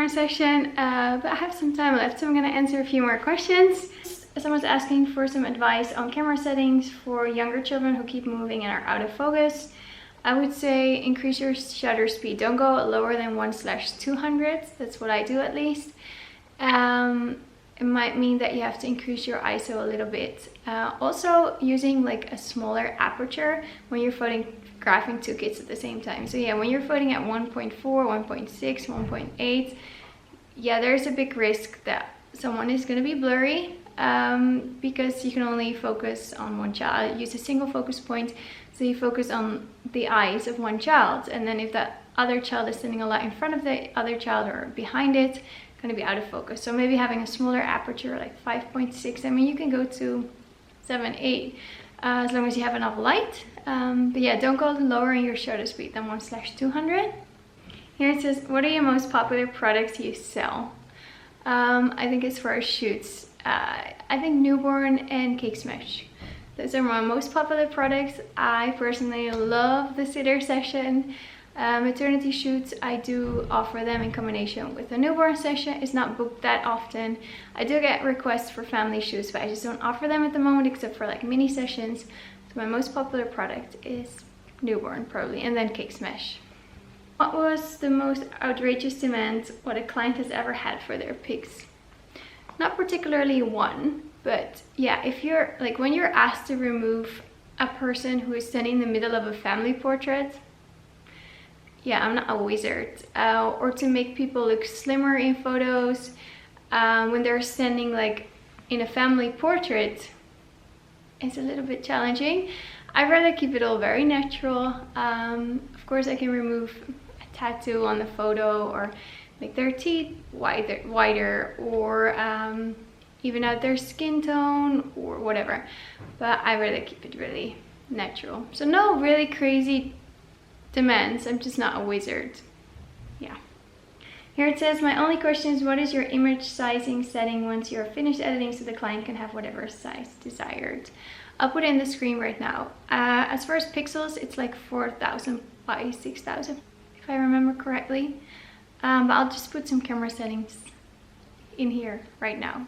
newborn session, but I have some time left, so I'm going to answer a few more questions. Someone's asking for some advice on camera settings for younger children who keep moving and are out of focus. I would say increase your shutter speed. Don't go lower than 1/200. That's what I do at least. It might mean that you have to increase your ISO a little bit. Also using like a smaller aperture when you're photographing two kids at the same time. So yeah, when you're photoing at 1.4, 1.6, 1.8, yeah, there's a big risk that someone is going to be blurry because you can only focus on one child. Use a single focus point, so you focus on the eyes of one child, and then if that other child is standing a lot in front of the other child or behind it, it's going to be out of focus. So maybe having a smaller aperture like 5.6. I mean, you can go to 7, 8 as long as you have enough light. But yeah, don't go lower in your shutter speed than 1/200. Here it says, what are your most popular products you sell? I think it's for our shoots. I think newborn and cake smash. Those are my most popular products. I personally love the sitter session. Maternity shoots, I do offer them in combination with a newborn session. It's not booked that often. I do get requests for family shoots, but I just don't offer them at the moment except for like mini sessions. So my most popular product is newborn probably, and then cake smash. What was the most outrageous demand what a client has ever had for their pics? Not particularly one, but yeah, if you're like, when you're asked to remove a person who is standing in the middle of a family portrait, yeah, I'm not a wizard. Or to make people look slimmer in photos when they're standing like in a family portrait, it's a little bit challenging. I'd rather keep it all very natural. Of course, I can remove a tattoo on the photo or make their teeth wider or even out their skin tone or whatever, but I'd rather keep it really natural. So no really crazy demands. I'm just not a wizard. Yeah. Here it says, my only question is, what is your image sizing setting once you're finished editing so the client can have whatever size desired? I'll put it in the screen right now. As far as pixels, it's like 4000 by 6000 if I remember correctly. But I'll just put some camera settings in here right now.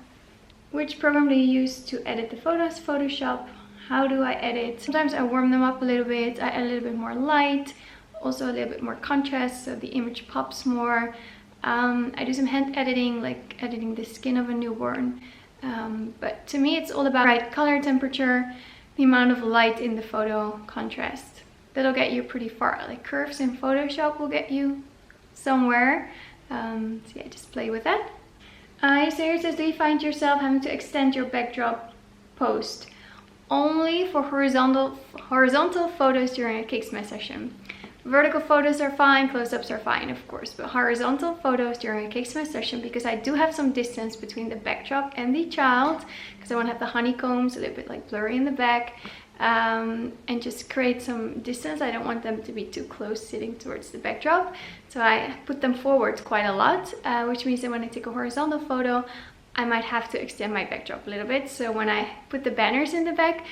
Which program do you use to edit the photos? Photoshop. How do I edit? Sometimes I warm them up a little bit. I add a little bit more light, also a little bit more contrast so the image pops more. I do some hand editing, like editing the skin of a newborn. But to me, it's all about right color temperature, the amount of light in the photo, contrast. That'll get you pretty far. Like curves in Photoshop will get you somewhere. So yeah, just play with that. So here it says, do you find yourself having to extend your backdrop post? Only for horizontal photos during a cake smash session. Vertical photos are fine, close-ups are fine, of course, but horizontal photos during a cake smash session, because I do have some distance between the backdrop and the child, because I want to have the honeycombs a little bit like blurry in the back, and just create some distance. I don't want them to be too close sitting towards the backdrop, so I put them forward quite a lot, which means that when I take a horizontal photo, I might have to extend my backdrop a little bit. So when I put the banners in the back,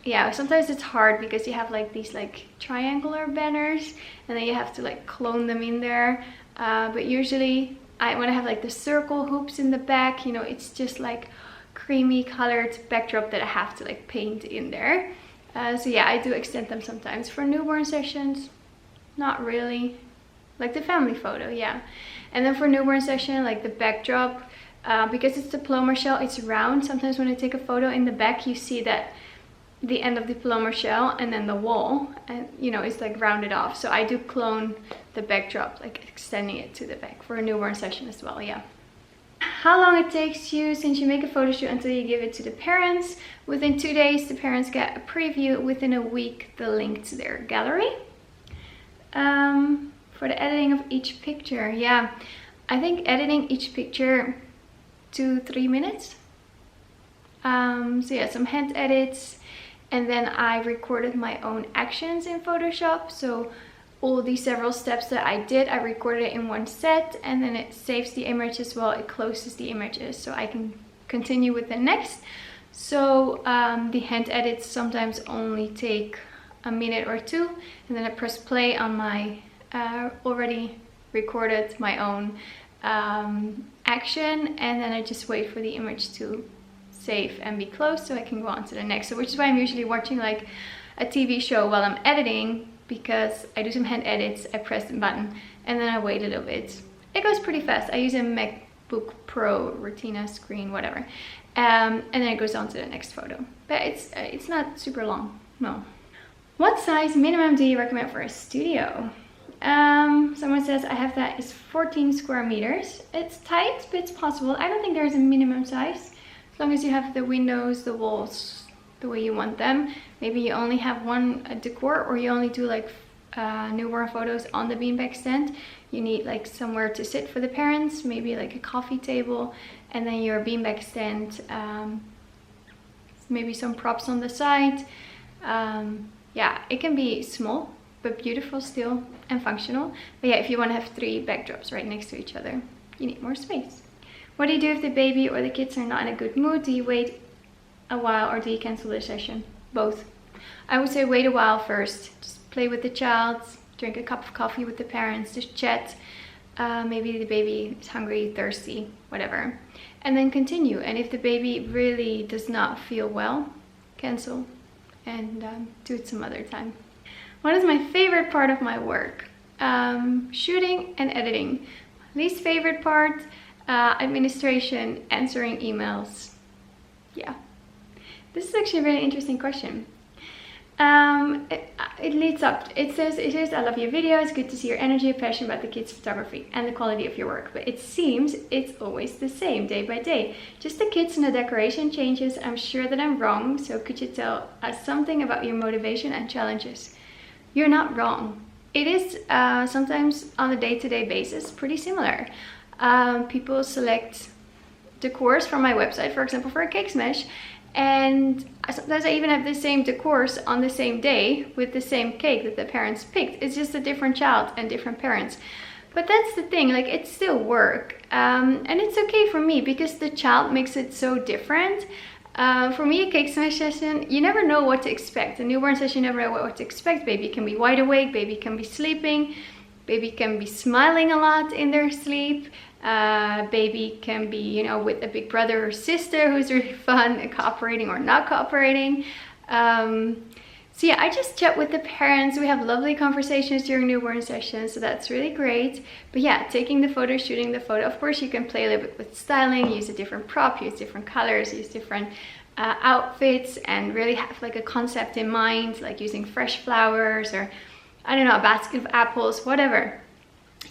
yeah, sometimes it's hard because you have like these like triangular banners and then you have to like clone them in there. But usually when I have like the circle hoops in the back, you know, it's just like creamy colored backdrop that I have to like paint in there. So yeah, I do extend them sometimes. For newborn sessions, not really. Like the family photo, yeah. And then for newborn session, like the backdrop, because it's the diploma shell, it's round. Sometimes when I take a photo in the back, you see that the end of the diploma shell and then the wall, and you know, it's like rounded off. So I do clone the backdrop, like extending it to the back for a newborn session as well, yeah. How long it takes you since you make a photo shoot until you give it to the parents? Within 2 days, the parents get a preview. Within a week, the link to their gallery. For the editing of each picture, yeah, I think editing each picture 2-3 minutes. So yeah, some hand edits, and then I recorded my own actions in Photoshop. So all these several steps that I did, I recorded it in one set, and then it saves the image as well. It closes the images so I can continue with the next. So the hand edits sometimes only take a minute or two, and then I press play on my already recorded my own action, and then I just wait for the image to save and be closed so I can go on to the next. So which is why I'm usually watching like a TV show while I'm editing, because I do some hand edits, I press the button and then I wait a little bit. It goes pretty fast. I use a MacBook Pro Retina screen, whatever, and then it goes on to the next photo. But it's not super long, no. What size minimum do you recommend for a studio? Someone says I have that is 14 square meters. It's tight, but it's possible. I don't think there's a minimum size, as long as you have the windows, the walls the way you want them. Maybe you only have one decor, or you only do like newborn photos on the beanbag stand. You need like somewhere to sit for the parents, maybe like a coffee table, and then your beanbag stand, maybe some props on the side. Yeah, it can be small but beautiful still and functional. But yeah, if you want to have 3 backdrops right next to each other, you need more space. What do you do if the baby or the kids are not in a good mood? Do you wait a while or do you cancel the session? Both. I would say wait a while first. Just play with the child, drink a cup of coffee with the parents, just chat. Maybe the baby is hungry, thirsty, whatever. And then continue. And if the baby really does not feel well, cancel and do it some other time. What is my favorite part of my work? Shooting and editing. Least favorite part, administration, answering emails. Yeah. This is actually a very interesting question. It leads up. It says, I love your video. It's good to see your energy and passion about the kids' photography and the quality of your work. But it seems it's always the same day by day. Just the kids and the decoration changes. I'm sure that I'm wrong. So could you tell us something about your motivation and challenges? You're not wrong. It is sometimes on a day-to-day basis pretty similar. People select decors from my website, for example, for a cake smash. And sometimes I even have the same decors on the same day with the same cake that the parents picked. It's just a different child and different parents. But that's the thing, like it's still work. And it's okay for me because the child makes it so different. For me, a cake smash session, you never know what to expect. A newborn session, you never know what to expect. Baby can be wide awake, baby can be sleeping, baby can be smiling a lot in their sleep. Baby can be, you know, with a big brother or sister who's really fun, cooperating or not cooperating. So yeah, I just chat with the parents. We have lovely conversations during newborn sessions, so that's really great. But yeah, taking the photo, shooting the photo. Of course, you can play a little bit with styling, use a different prop, use different colors, use different outfits, and really have like a concept in mind, like using fresh flowers or, I don't know, a basket of apples, whatever.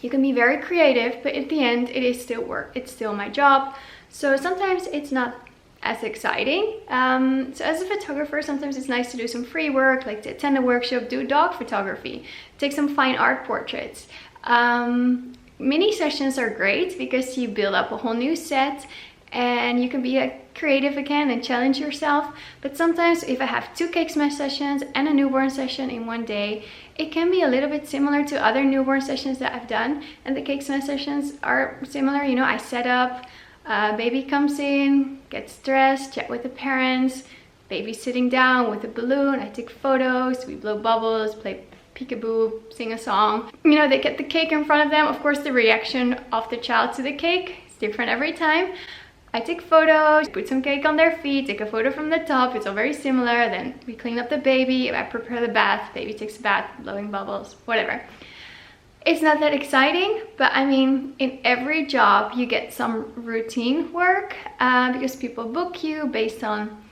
You can be very creative, but at the end, it is still work. It's still my job. So sometimes it's not as exciting. So as a photographer, sometimes it's nice to do some free work, like to attend a workshop, do dog photography, take some fine art portraits. Mini sessions are great because you build up a whole new set and you can be creative again and challenge yourself. But sometimes if I have 2 cake smash sessions and a newborn session in one day, it can be a little bit similar to other newborn sessions that I've done. And the cake smash sessions are similar. You know, I set up, baby comes in, gets dressed, chat with the parents, baby sitting down with a balloon, I take photos, we blow bubbles, play peekaboo, sing a song. You know, they get the cake in front of them. Of course, the reaction of the child to the cake is different every time. I take photos, put some cake on their feet, take a photo from the top, it's all very similar. Then we clean up the baby, I prepare the bath, baby takes a bath, blowing bubbles, whatever. It's not that exciting, but I mean, in every job you get some routine work because people book you based on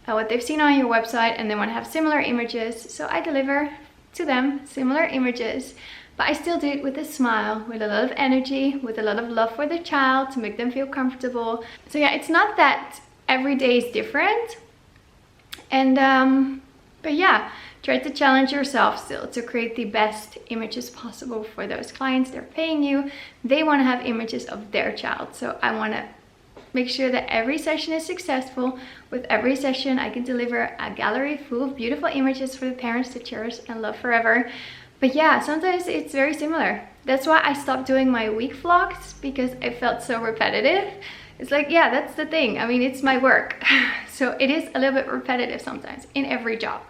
what they've seen on your website and they want to have similar images. So I deliver to them similar images, but I still do it with a smile, with a lot of energy, with a lot of love for the child to make them feel comfortable. So yeah, it's not that every day is different. And but yeah, try to challenge yourself still to create the best images possible for those clients. They're paying you, they want to have images of their child. So I want to make sure that every session is successful. With every session I can deliver a gallery full of beautiful images for the parents to cherish and love forever. But yeah, sometimes it's very similar. That's why I stopped doing my week vlogs, because I felt so repetitive. It's like, yeah, that's the thing. I mean, it's my work. So it is a little bit repetitive sometimes in every job.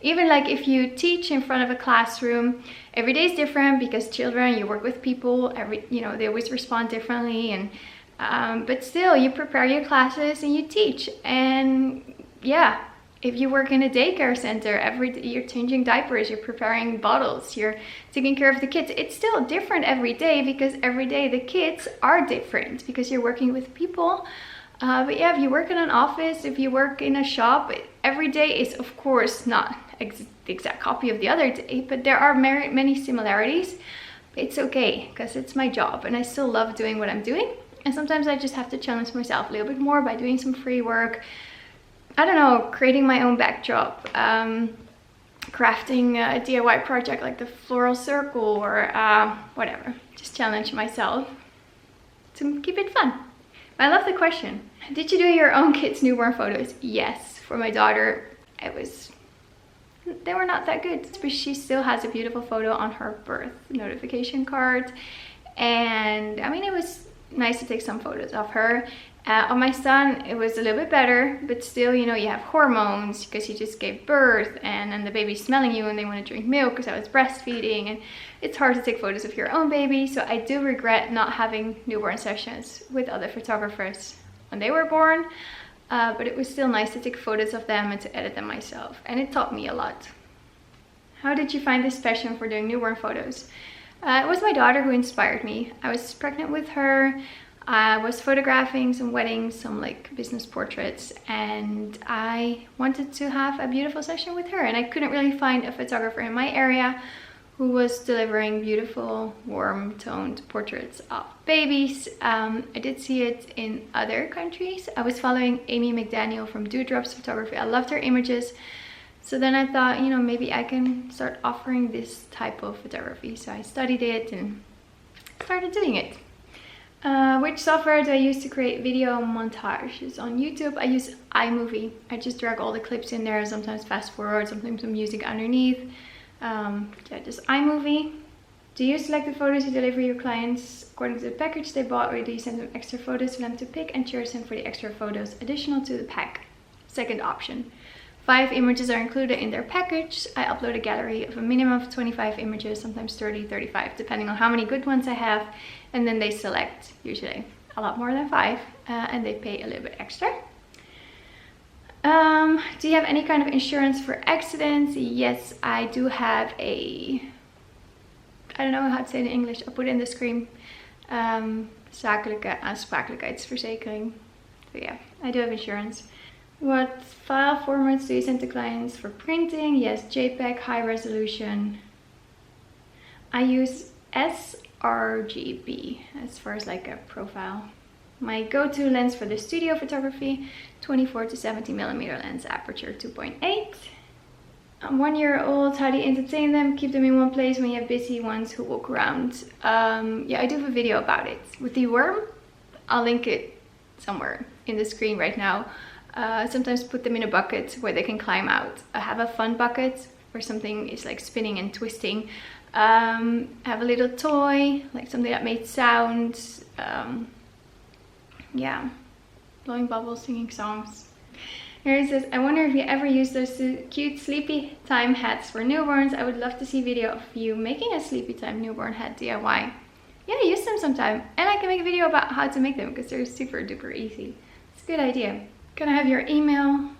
Even like if you teach in front of a classroom, every day is different because children, you work with people, they always respond differently, and but still you prepare your classes and you teach. And yeah, if you work in a daycare center, you're changing diapers, you're preparing bottles, you're taking care of the kids. It's still different every day because every day the kids are different because you're working with people. But yeah, if you work in an office, if you work in a shop, every day is of course not the exact copy of the other day, but there are many similarities. It's okay because it's my job and I still love doing what I'm doing. And sometimes I just have to challenge myself a little bit more by doing some free work. I don't know, creating my own backdrop, crafting a DIY project like the floral circle, or whatever. Just challenge myself to keep it fun. I love the question. Did you do your own kids' newborn photos? Yes, for my daughter, they were not that good, but she still has a beautiful photo on her birth notification card. And I mean, it was nice to take some photos of her. On my son, it was a little bit better, but still, you have hormones because you just gave birth, and then the baby's smelling you and they want to drink milk because I was breastfeeding, and it's hard to take photos of your own baby. So I do regret not having newborn sessions with other photographers when they were born, but it was still nice to take photos of them and to edit them myself, and it taught me a lot. How did you find this passion for doing newborn photos? It was my daughter who inspired me. I was pregnant with her. I was photographing some weddings, some like business portraits, and I wanted to have a beautiful session with her, and I couldn't really find a photographer in my area who was delivering beautiful, warm toned portraits of babies. I did see it in other countries. I was following Amy McDaniel from Dewdrops Photography. I loved her images. So then I thought, maybe I can start offering this type of photography. So I studied it and started doing it. Which software do I use to create video montages on YouTube? I use iMovie. I just drag all the clips in there, sometimes fast forward, sometimes some music underneath. Yeah, just iMovie. Do you select the photos you deliver your clients according to the package they bought, or do you send them extra photos for them to pick and choose them for the extra photos additional to the pack? Second option. 5 images are included in their package. I upload a gallery of a minimum of 25 images, sometimes 30, 35, depending on how many good ones I have. And then they select, usually a lot more than 5, and they pay a little bit extra. Do you have any kind of insurance for accidents? Yes, I do have I don't know how to say it in English. I'll put it in the screen. Zakelijke aansprakelijkheidsverzekering. So yeah, I do have insurance. What file formats do you send to clients for printing? Yes, JPEG, high resolution. I use sRGB as far as like a profile. My go-to lens for the studio photography, 24 to 70mm lens, aperture 2.8. I'm 1 year old. How do you entertain them? Keep them in one place when you have busy ones who walk around. Yeah, I do have a video about it. With the worm, I'll link it somewhere in the screen right now. Sometimes put them in a bucket where they can climb out. I have a fun bucket where something is like spinning and twisting. I have a little toy, like something that made sounds. Yeah, blowing bubbles, singing songs. Here it says, I wonder if you ever use those cute sleepy time hats for newborns. I would love to see video of you making a sleepy time newborn hat DIY. Yeah, use them sometime. And I can make a video about how to make them because they're super duper easy. It's a good idea. Can I have your email?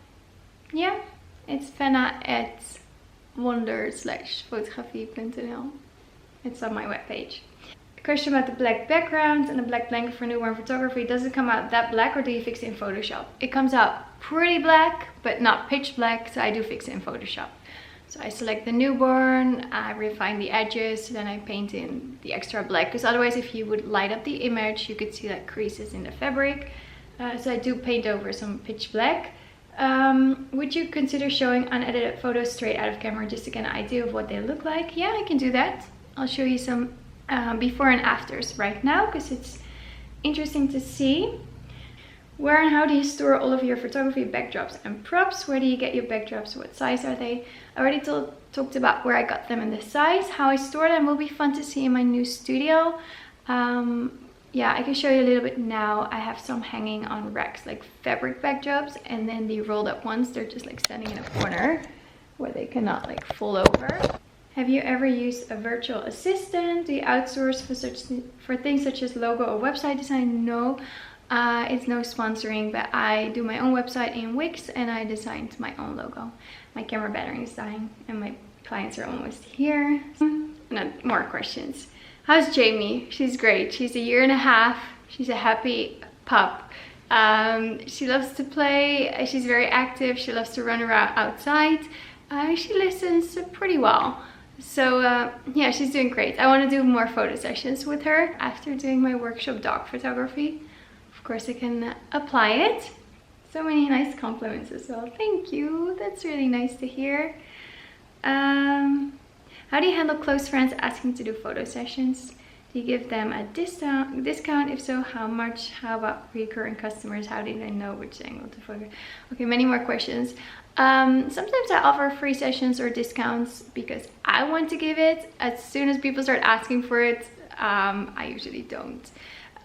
Yeah, it's Fenna@wonder/photography.nl. It's on my webpage. A question about the black background and the black blanket for newborn photography. Does it come out that black or do you fix it in Photoshop? It comes out pretty black, but not pitch black, so I do fix it in Photoshop. So I select the newborn, I refine the edges, then I paint in the extra black, because otherwise if you would light up the image, you could see like creases in the fabric. So I do paint over some pitch black. Would you consider showing unedited photos straight out of camera just to get an idea of what they look like? Yeah, I can do that. I'll show you some before and afters right now because it's interesting to see. Where and how do you store all of your photography backdrops and props? Where do you get your backdrops? What size are they? I already talked about where I got them and the size. How I store them will be fun to see in my new studio. Yeah, I can show you a little bit now. I have some hanging on racks, like fabric backdrops, and then the rolled up ones, they're just like standing in a corner. where they cannot like fall over. Have you ever used a virtual assistant? Do you outsource for things such as logo or website design? No, it's no sponsoring, but I do my own website in Wix and I designed my own logo. My camera battery is dying and my clients are almost here. More questions. How's Jamie? She's great. She's a 1.5 years. She's a happy pup. She loves to play. She's very active. She loves to run around outside. She listens pretty well. So yeah, she's doing great. I want to do more photo sessions with her after doing my workshop dog photography. Of course I can apply it. So many nice compliments as well. Thank you. That's really nice to hear. How do you handle close friends asking to do photo sessions? Do you give them a discount? If so, how much? How about recurring customers? How do they know which angle to focus? Okay, many more questions. Sometimes I offer free sessions or discounts because I want to give it. As soon as people start asking for it, I usually don't.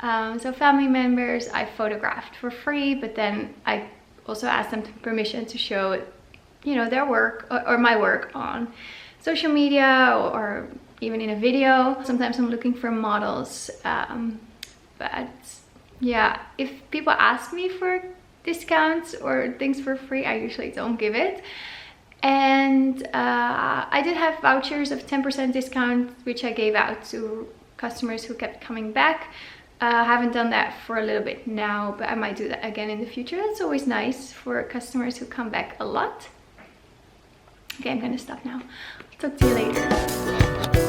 So family members I photographed for free, but then I also asked them permission to show, you know, their work or my work on social media or even in a video. Sometimes I'm looking for models, but yeah, if people ask me for discounts or things for free, I usually don't give it. And I did have vouchers of 10% discount, which I gave out to customers who kept coming back. I haven't done that for a little bit now, but I might do that again in the future. That's always nice for customers who come back a lot. Okay, I'm gonna stop now. Talk to you later.